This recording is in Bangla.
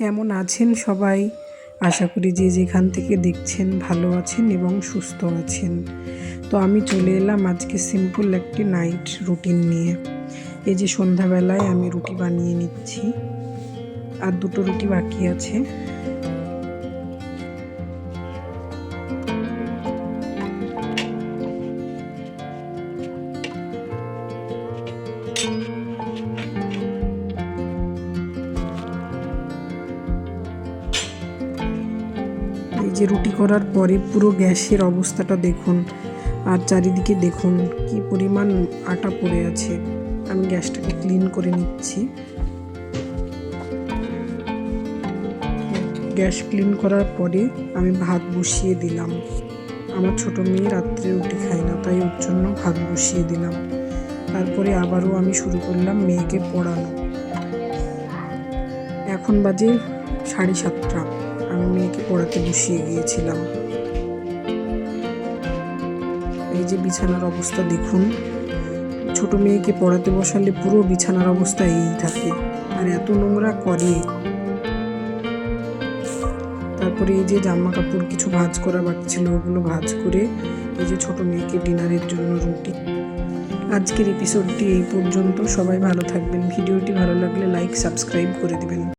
কেমন আছেন সবাই? আশা করি যে যেখান থেকে দেখছেন ভালো আছেন এবং সুস্থ আছেন। তো আমি চলে এলাম আজকে সিম্পল একটি নাইট রুটিন নিয়ে। এই যে সন্ধ্যাবেলায় আমি রুটি বানিয়ে নিচ্ছি, আর দুটো রুটি বাকি আছে। এই যে রুটি করার পরে পুরো গ্যাসের অবস্থাটা দেখুন, আর চারিদিকে দেখুন কি পরিমাণ আটা পড়ে আছে। আমি গ্যাসটাকে ক্লিন করে নিচ্ছি। গ্যাস ক্লিন করার পরে আমি ভাত বসিয়ে দিলাম। আমার ছোট মেয়ে রাত্রে রুটি খায় না, তাই ওর জন্য ভাত বসিয়ে দিলাম। তারপরে আবারও আমি শুরু করলাম মেয়েকে পড়ানো। এখন বাজে 7:30। আমি মেয়েকে পড়াতে বসিয়ে গিয়েছিলাম। এই যে বিছানার অবস্থা দেখুন, ছোট মেয়েকে পড়াতে বসালে পুরো বিছানার অবস্থা এই থাকে, আর এত নোংরা করে। তারপরে এই যে জামা কাপড় কিছু ভাঁজ করা বাকি ছিল, ওগুলো ভাঁজ করে এই যে ছোট মেয়েকে ডিনারের জন্য রুটি। আজকের এপিসোডটি এই পর্যন্ত। সবাই ভালো থাকবেন। ভিডিওটি ভালো লাগলে লাইক সাবস্ক্রাইব করে দিবেন।